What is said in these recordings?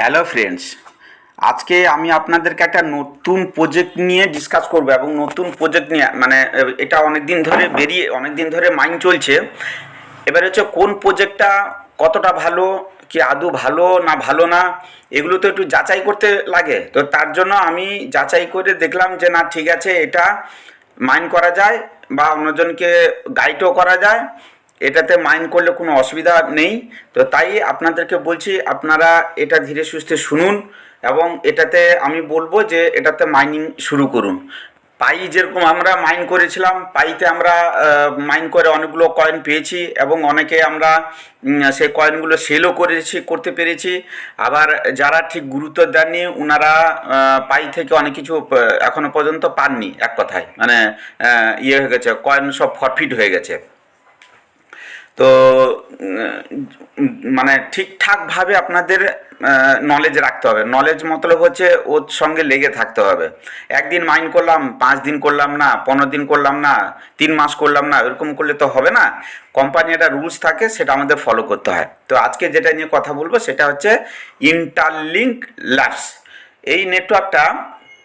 Hello friends, আজকে আমি আপনাদেরকে একটা নতুন প্রজেক্ট নিয়ে ডিসকাস করব এবং নতুন প্রজেক্ট নিয়ে এটা অনেক দিন ধরে মাইন্ড চলছে। এবার হচ্ছে কোন প্রজেক্টটা কতটা ভালো, কি আদৌ ভালো না ভালো না, এগুলো তো একটু যাচাই করতে লাগে। তো তার জন্য আমি যাচাই করে দেখলাম যে না, ঠিক আছে, এটা মাইন্ড করা যায় বা অন্যজনকে গাইডও করা যায়, এটাতে মাইন্ড করলে কোনো অসুবিধা নেই। তো তাই আপনাদেরকে বলছি, আপনারা এটা ধীরে সুস্থে শুনুন এবং এটাতে আমি বলবো যে এটাতে মাইনিং শুরু করুন। পাই যেরকম আমরা মাইন করেছিলাম, পাইতে আমরা মাইন করে অনেকগুলো কয়েন পেয়েছি এবং অনেকে আমরা সেই কয়েনগুলো সেলও করতে পেরেছি। আবার যারা ঠিক গুরুত্ব দেননি ওনারা পাই থেকে অনেক কিছু এখনো পর্যন্ত পাননি, এক কথায় ইয়ে হয়ে গেছে, কয়েন সব ফরফিট হয়ে গেছে। তো ঠিকঠাকভাবে আপনাদের নলেজ রাখতে হবে। নলেজ মতলব হচ্ছে ওর সঙ্গে লেগে থাকতে হবে। একদিন মাইন্ড করলাম, 5 দিন করলাম না, 15 দিন করলাম না, 3 মাস করলাম না, এরকম করলে তো হবে না। কোম্পানি একটা রুলস থাকে, সেটা আমাদের ফলো করতে হয়। তো আজকে যেটা নিয়ে কথা বলবো সেটা হচ্ছে ইন্টারলিঙ্ক ল্যাবস। এই নেটওয়ার্কটা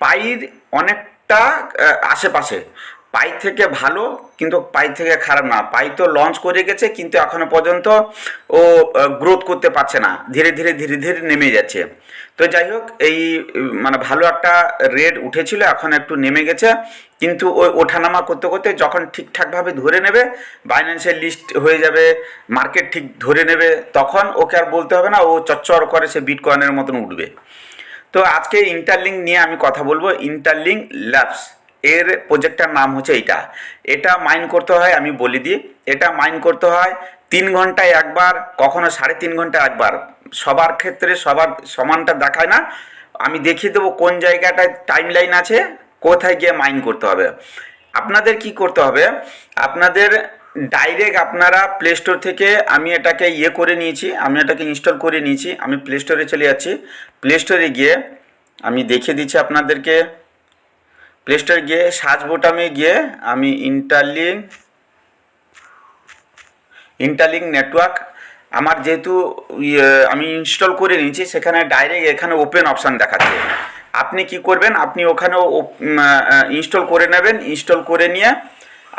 পাইর অনেকটা আশেপাশে। পাই থেকে ভালো কিন্তু পাই থেকে খারাপ না। পাই তো লঞ্চ করে গেছে কিন্তু এখনো পর্যন্ত ও গ্রোথ করতে পারছে না, ধীরে ধীরে ধীরে ধীরে নেমে যাচ্ছে। তো যাই হোক, এই ভালো একটা রেট উঠেছিল, এখন একটু নেমে গেছে। কিন্তু ওই ওঠানামা করতে করতে যখন ঠিকঠাকভাবে ধরে নেবে, বাইন্যান্সের লিস্ট হয়ে যাবে, মার্কেট ঠিক ধরে নেবে, তখন ওকে আর বলতে হবে না, ও চচ্চর করে সে বিটকয়েনের মতন উঠবে। তো আজকে ইন্টারলিঙ্ক নিয়ে আমি কথা বলবো। ইন্টারলিঙ্ক ল্যাবস এর প্রজেক্টটার নাম হচ্ছে এটা মাইন করতে হয়, আমি বলে দিই, এটা মাইন করতে হয় 3 ঘন্টায় একবার, কখনো 3.5 ঘন্টায় একবার। সবার ক্ষেত্রে সবার সমানটা দেখায় না। আমি দেখিয়ে দেবো কোন জায়গাটায় টাইম লাইন আছে, কোথায় গিয়ে মাইন করতে হবে। আপনাদের কি করতে হবে, আপনাদের ডাইরেক্ট আপনারা প্লে স্টোর থেকে, আমি এটাকে ইনস্টল করে নিয়েছি। আমি প্লে স্টোরে চলে যাচ্ছি। প্লে স্টোরে গিয়ে আমি দেখিয়ে দিচ্ছি আপনাদেরকে। প্লে স্টোরে গিয়ে সার্চ বোতামে গিয়ে আমি ইন্টারলিঙ্ক নেটওয়ার্ক, আমার যেহেতু আমি ইনস্টল করে নিয়েছি, সেখানে ডাইরেক্ট এখানে ওপেন অপশান দেখাচ্ছে। আপনি কি করবেন, আপনি ওখানেও ইনস্টল করে নেবেন। ইনস্টল করে নিয়ে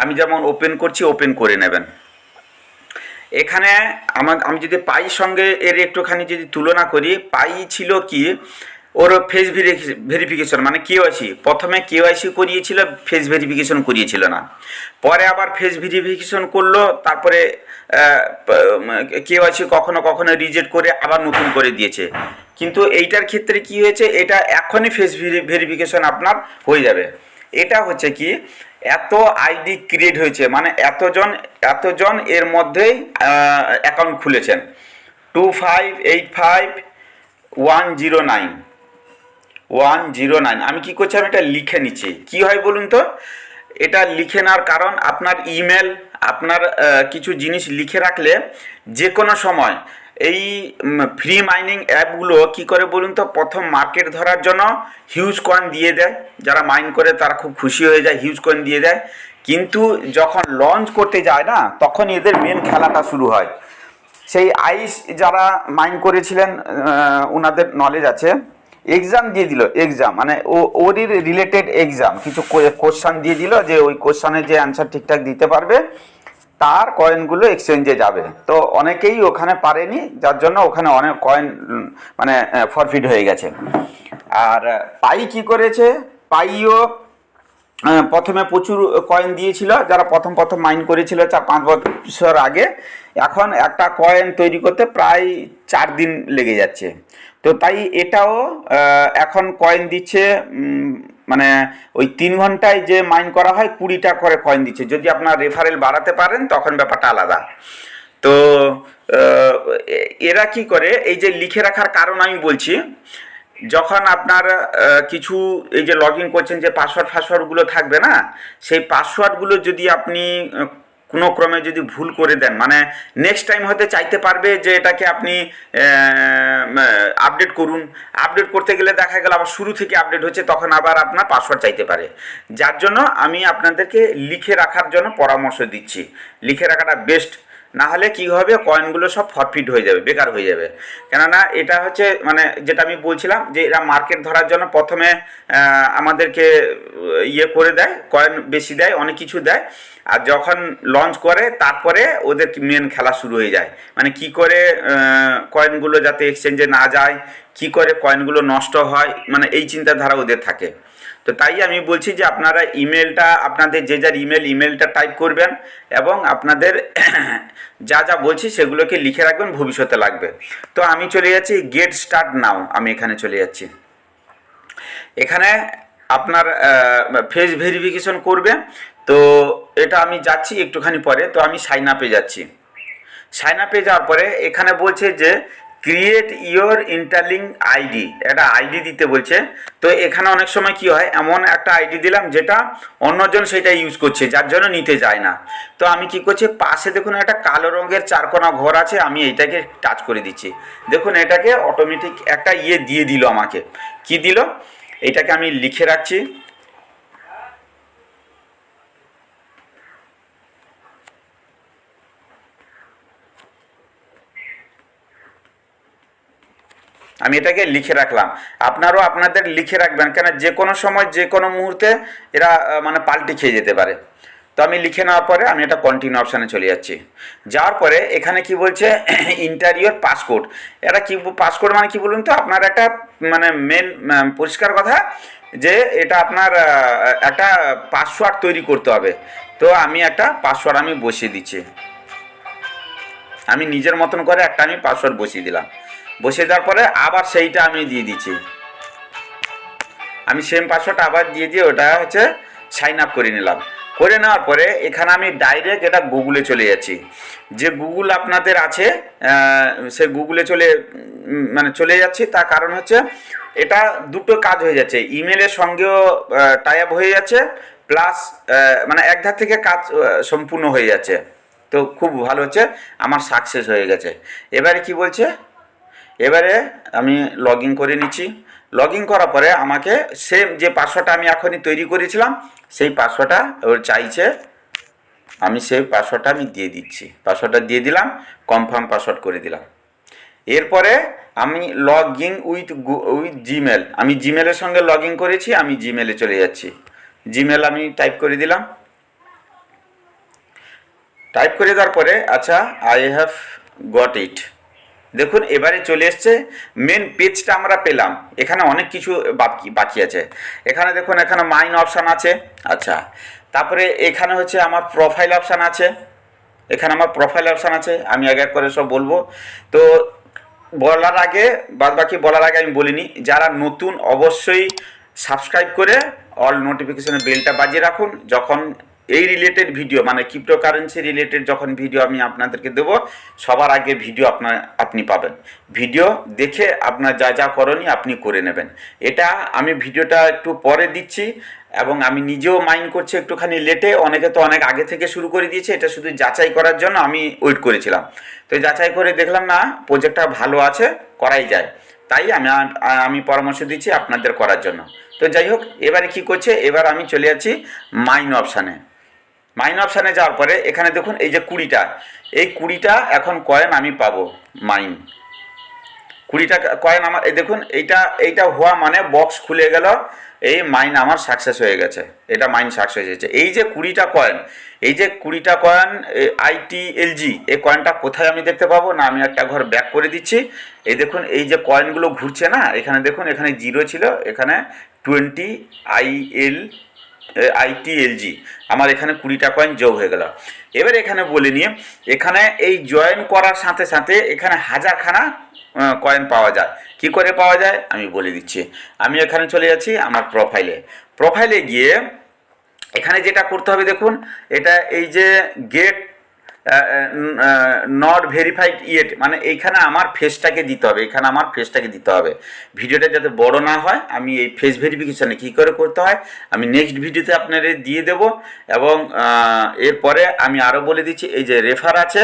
আমি যেমন ওপেন করছি, ওপেন করে নেবেন। এখানে আমি যদি পাইয়ের সঙ্গে এর একটুখানি যদি তুলনা করি, পাই ছিল কি, ওর ফেস ভেরিফিকেশন কেওয়াইসি, প্রথমে কেওয়াইসি করিয়েছিল, ফেস ভেরিফিকেশন করিয়েছিল না। পরে আবার ফেস ভেরিফিকেশন করলো, তারপরে কেওয়াইসি কখনো কখনো রিজেক্ট করে আবার নতুন করে দিয়েছে। কিন্তু এইটার ক্ষেত্রে কি হয়েছে, এটা এখনই ফেস ভেরিফিকেশন আপনার হয়ে যাবে। এটা হচ্ছে কি, এত আইডি ক্রিয়েট হয়েছে, এতজন এর মধ্যেই অ্যাকাউন্ট খুলেছেন। 2585109 আমি কি করছি, আমি এটা লিখে নিচ্ছি। কি হয় বলুন তো, এটা লিখে নেওয়ার কারণ, আপনার ইমেল, আপনার কিছু জিনিস লিখে রাখলে যে কোনো সময় এই ফ্রি মাইনিং অ্যাপগুলো কি করে বলুন তো, প্রথম মার্কেট ধরার জন্য হিউজ কয়েন দিয়ে দেয়। যারা মাইন করে তারা খুব খুশি হয়ে যায়, হিউজ কয়েন দিয়ে দেয়। কিন্তু যখন লঞ্চ করতে যায় না, তখন এদের মেন খেলাটা শুরু হয়। সেই আইস যারা মাইন করেছিলেন, ওনাদের নলেজ আছে, এক্সাম দিয়ে দিল, এক্সাম ওরই রিলেটেড এক্সাম, কিছু কোশ্চান দিয়ে দিল, যে ওই কোশ্চানের যে অ্যান্সার ঠিকঠাক দিতে পারবে তার কয়েনগুলো এক্সচেঞ্জে যাবে। তো অনেকেই ওখানে পারেনি, যার জন্য ওখানে অনেক কয়েন ফরফিট হয়ে গেছে। আর পাই কি করেছে, পাইও প্রথমে প্রচুর কয়েন দিয়েছিল, যারা প্রথম মাইন করেছিল 4-5 বছর আগে। এখন একটা কয়েন তৈরি করতে প্রায় 4 দিন লেগে যাচ্ছে। তো তাই এটাও এখন কয়েন দিচ্ছে, ওই 3 ঘন্টায় যে মাইন করা হয় 20টা করে কয়েন দিচ্ছে। যদি আপনার রেফারেল বাড়াতে পারেন তখন ব্যাপারটা আলাদা। তো এরা কি করে, এই যে লিখে রাখার কারণ আমি বলছি, যখন আপনার কিছু এই যে লগ ইন করছেন, যে পাসওয়ার্ডগুলো থাকবে না, সেই পাসওয়ার্ডগুলো যদি আপনি কোনো ক্রমে যদি ভুল করে দেন, নেক্সট টাইম হয়তো চাইতে পারবে যে এটাকে আপনি আপডেট করুন। আপডেট করতে গেলে দেখা গেল আবার শুরু থেকে আপডেট হচ্ছে, তখন আবার আপনার পাসওয়ার্ড চাইতে পারে। যার জন্য আমি আপনাদেরকে লিখে রাখার জন্য পরামর্শ দিচ্ছি। লিখে রাখাটা বেস্ট। না হলে কি হবে, কয়েনগুলো সব ফরফিট হয়ে যাবে, বেকার হয়ে যাবে। কেননা এটা হচ্ছে মানে যেটা আমি বলছিলাম যে এরা মার্কেট ধরার জন্য প্রথমে আমাদেরকে ইয়ে করে দেয়, কয়েন বেশি দেয়, অনেক কিছু দেয়, আর যখন লঞ্চ করে তারপরে ওদের মেন খেলা শুরু হয়ে যায়। মানে কি করে কয়েনগুলো যাতে এক্সচেঞ্জে না যায়, কি করে কয়েনগুলো নষ্ট হয়, মানে এই চিন্তাধারা ওদের থাকে। তো তাই আমি বলছি যে আপনারা ইমেলটা, আপনাদের যে যার ইমেলটা টাইপ করবেন এবং আপনাদের যা যা বলছি সেগুলোকে লিখে রাখবেন, ভবিষ্যতে লাগবে। তো আমি চলে যাচ্ছি গেট স্টার্ট নাও, আমি এখানে চলে যাচ্ছি। এখানে আপনার ফেস ভেরিফিকেশন করবে, তো এটা আমি যাচ্ছি একটুখানি পরে। তো আমি সাইন আপে যাচ্ছি। সাইন আপে যাওয়ার পরে এখানে বলছে যে ক্রিয়েট ইয়োর ইন্টারলিঙ্ক আইডি, একটা আইডি দিতে বলছে। তো এখানে অনেক সময় কি হয়, এমন একটা আইডি দিলাম যেটা অন্যজন সেটা ইউজ করছে, যার জন্য নিতে যায় না। তো আমি কি করছি, পাশে দেখুন একটা কালো রঙের চারকোনা ঘর আছে, আমি এইটাকে টাচ করে দিচ্ছি। দেখুন এটাকে অটোমেটিক একটা ইয়ে দিয়ে দিল আমাকে। কি দিল, এটাকে আমি লিখে রাখছি। আমি এটাকে লিখে রাখলাম, আপনারাও আপনাদের লিখে রাখবেন, কেন যে কোনো সময় যে কোনো মুহূর্তে এরা মানে পাল্টি খেয়ে যেতে পারে। তো আমি লিখে নেওয়ার পরে আমি এটা কন্টিনিউ অপশানে চলে যাচ্ছি। যাওয়ার পরে এখানে কি বলছে, ইন্টারিয়র পাসকোড। এটা কি পাসকোড মানে কি বলুন তো, আপনার একটা মানে মেন পরিষ্কার কথা যে এটা আপনার একটা পাসওয়ার্ড তৈরি করতে হবে। তো আমি একটা পাসওয়ার্ড আমি বসিয়ে দিচ্ছি, আমি নিজের মতন করে একটা আমি পাসওয়ার্ড বসিয়ে দিলাম। বসিয়ে দেওয়ার পরে আবার সেইটা আমি দিয়ে দিচ্ছি, আমি সেম পাসওয়ার্ডটা আবার দিয়ে ওটা হচ্ছে সাইন আপ করে নিলাম। করে নেওয়ার পরে এখানে আমি ডাইরেক্ট এটা গুগলে চলে যাচ্ছি। যে গুগল আপনাদের আছে সে গুগলে চলে যাচ্ছি। তার কারণ হচ্ছে এটা দুটো কাজ হয়ে যাচ্ছে, ইমেলের সঙ্গেও টাই আপ হয়ে যাচ্ছে, প্লাস মানে এক ধার থেকে কাজ সম্পূর্ণ হয়ে যাচ্ছে। তো খুব ভালো হচ্ছে, আমার সাকসেস হয়ে গেছে। এবারে কি বলছে, এবারে আমি লগ ইন করে নিচ্ছি। লগ ইন করার পরে আমাকে সেম যে পাসওয়ার্ডটা আমি এখনই তৈরি করেছিলাম সেই পাসওয়ার্ডটা ওর চাইছে, আমি সেই পাসওয়ার্ডটা আমি দিয়ে দিচ্ছি। পাসওয়ার্ডটা দিয়ে দিলাম, কনফার্ম পাসওয়ার্ড করে দিলাম। এরপরে আমি লগ ইন উইথ জিমেল, আমি জিমেলের সঙ্গে লগ ইন করেছি, আমি জিমেলে চলে যাচ্ছি। জিমেল আমি টাইপ করে দিলাম। টাইপ করে দেওয়ার পরে আচ্ছা আই হ্যাভ গট ইট, দেখুন এবারে চলে এসছে মেন পেজটা আমরা পেলাম। এখানে অনেক কিছু বাকি আছে। এখানে দেখুন এখানে মাইন অপশান আছে, আচ্ছা। তারপরে এখানে হচ্ছে আমার প্রোফাইল অপশান আছে, এখানে আমার প্রোফাইল অপশান আছে। আমি এক এক করে সব বলবো। তো বলার আগে বাদবাকি বলার আগে আমি বলিনি, যারা নতুন অবশ্যই সাবস্ক্রাইব করে অল নোটিফিকেশনের বেলটা বাজিয়ে রাখুন। যখন এই রিলেটেড ভিডিও মানে ক্রিপ্টোকারেন্সি রিলেটেড যখন ভিডিও আমি আপনাদেরকে দেবো, সবার আগে ভিডিও আপনি পাবেন। ভিডিও দেখে আপনার যা যা করণীয় আপনি করে নেবেন। এটা আমি ভিডিওটা একটু পরে দিচ্ছি এবং আমি নিজেও মাইন্ড করছি একটুখানি লেটে, অনেকে তো অনেক আগে থেকে শুরু করে দিয়েছে। এটা শুধু যাচাই করার জন্য আমি ওয়েট করেছিলাম। তো যাচাই করে দেখলাম না, প্রজেক্টটা ভালো আছে, করাই যায়, তাই আমি পরামর্শ দিচ্ছি আপনাদের করার জন্য। তো যাই হোক, এবারে কি করছে, এবার আমি চলে যাচ্ছি মাইন অপশানে। মাইন অপশানে যাওয়ার পরে এখানে দেখুন এই যে 20টা, এই 20টা এখন কয়েন আমি পাবো। মাইন 20টা কয়েন আমার, এই দেখুন এইটা হওয়া মানে বক্স খুলে গেল, এই মাইন আমার সাকসেস হয়ে গেছে। এটা মাইন সাকসেস হয়েছে। এই যে 20টা কয়েন, এই যে 20টা কয়েন ITLG, এই কয়েনটা কোথায় আমি দেখতে পাবো না, আমি একটা ঘর ব্যাক করে দিচ্ছি। এই দেখুন এই যে কয়েনগুলো ঘুরছে না, এখানে দেখুন এখানে 0 ছিল, এখানে 20 ITLG, আমার এখানে 20টা কয়েন যোগ হয়ে গেল। এবার এখানে বলে নিয়ে, এখানে এই জয়েন করার সাথে সাথে এখানে হাজারখানা কয়েন পাওয়া যায়। কি করে পাওয়া যায় আমি বলে দিচ্ছি। আমি এখানে চলে যাচ্ছি আমার প্রোফাইলে গিয়ে এখানে যেটা করতে হবে দেখুন, এটা এই যে গেট নট ভেরিফাইড ইয়েট, মানে এইখানে আমার ফেসটাকে দিতে হবে, এখানে আমার ফেসটাকে দিতে হবে। ভিডিওটা যাতে বড় না হয়, আমি এই ফেস ভেরিফিকেশানে কী করে করতে হয় আমি নেক্সট ভিডিওতে আপনাদের দিয়ে দেব। এবং এরপরে আমি আরও বলে দিচ্ছি, এই যে রেফার আছে,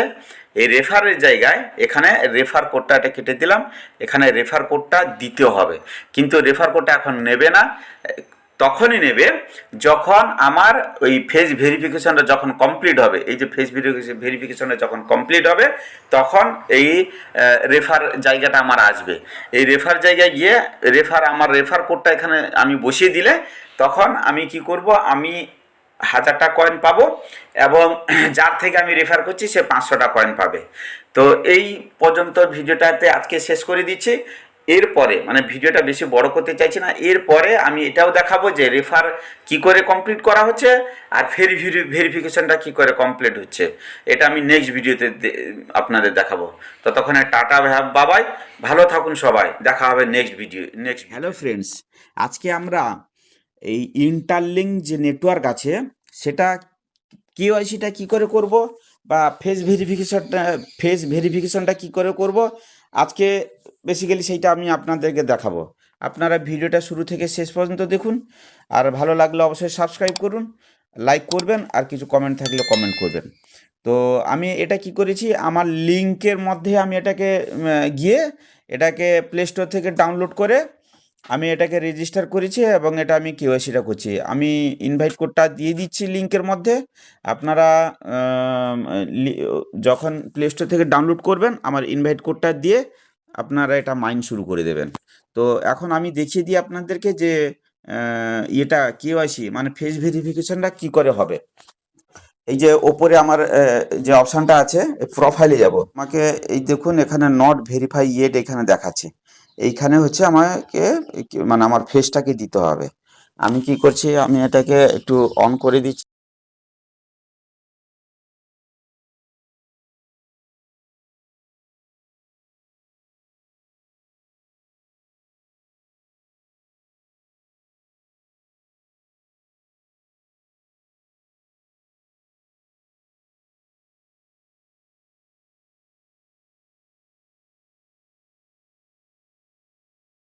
এই রেফারের জায়গায় এখানে রেফার কোডটা এটা কেটে দিলাম, এখানে রেফার কোডটা দিতে হবে। কিন্তু রেফার কোডটা এখন নেবে না, তখনই নেবে যখন আমার ওই ফেস ভেরিফিকেশনটা যখন কমপ্লিট হবে। এই যে ফেস ভেরিফিকেশনটা যখন কমপ্লিট হবে তখন এই রেফার জায়গাটা আমার আসবে। এই রেফার জায়গায় গিয়ে আমার রেফার কোডটা এখানে আমি বসিয়ে দিলে তখন আমি কি করব, আমি 1000টা কয়েন পাবো এবং যার থেকে আমি রেফার করছি সে 500টা কয়েন পাবে। তো এই পর্যন্ত ভিডিওটাতে আজকে শেষ করে দিচ্ছি। এরপরে মানে ভিডিওটা বেশি বড় করতে চাইছি না, এরপরে আমি এটাও দেখাবো যে রেফার কি করে কমপ্লিট করা হচ্ছে আর ভেরিফিকেশনটা কি করে কমপ্লিট হচ্ছে। এটা আমি নেক্সট ভিডিওতে আপনাদের দেখাবো। ততক্ষণে টাটা বাবাই, ভালো থাকুন সবাই, দেখা হবে নেক্সট। হ্যালো ফ্রেন্ডস, আজকে আমরা এই ইন্টারলিঙ্ক যে নেটওয়ার্ক আছে সেটা কেওয়াইসিটা কী করে করব বা ফেস ভেরিফিকেশনটা কী করে করব আজকে বেসিক্যালি সেইটা আমি আপনাদেরকে দেখাবো। আপনারা ভিডিওটা শুরু থেকে শেষ পর্যন্ত দেখুন, আর ভালো লাগলে অবশ্যই সাবস্ক্রাইব করুন, লাইক করবেন, আর কিছু কমেন্ট থাকলে কমেন্ট করবেন। তো আমি এটা কি করেছি, আমার লিঙ্কের মধ্যে আমি এটাকে গিয়ে এটাকে প্লে স্টোর থেকে ডাউনলোড করে আমি এটাকে রেজিস্টার করেছি এবং এটা আমি কেওয়াইসিটা করছি। আমি ইনভাইট কোডটা দিয়ে দিচ্ছি লিঙ্কের মধ্যে। আপনারা যখন প্লে স্টোর থেকে ডাউনলোড করবেন আমার ইনভাইট কোডটা দিয়ে আপনারা এটা মাইন শুরু করে দেবেন। তো এখন আমি দেখিয়ে দিই আপনাদেরকে যে এটা কেওয়াইসি মানে ফেস ভেরিফিকেশনটা কি করে হবে। এই যে ওপরে আমার যে অপশানটা আছে প্রোফাইলে যাব, আমাকে এই দেখুন এখানে নট ভেরিফাই ইয়েট এখানে দেখাচ্ছে। এইখানে হচ্ছে আমাকে মানে আমার ফেসটাকে দিতে হবে। আমি কি করছি, আমি এটাকে একটু অন করে দিচ্ছি।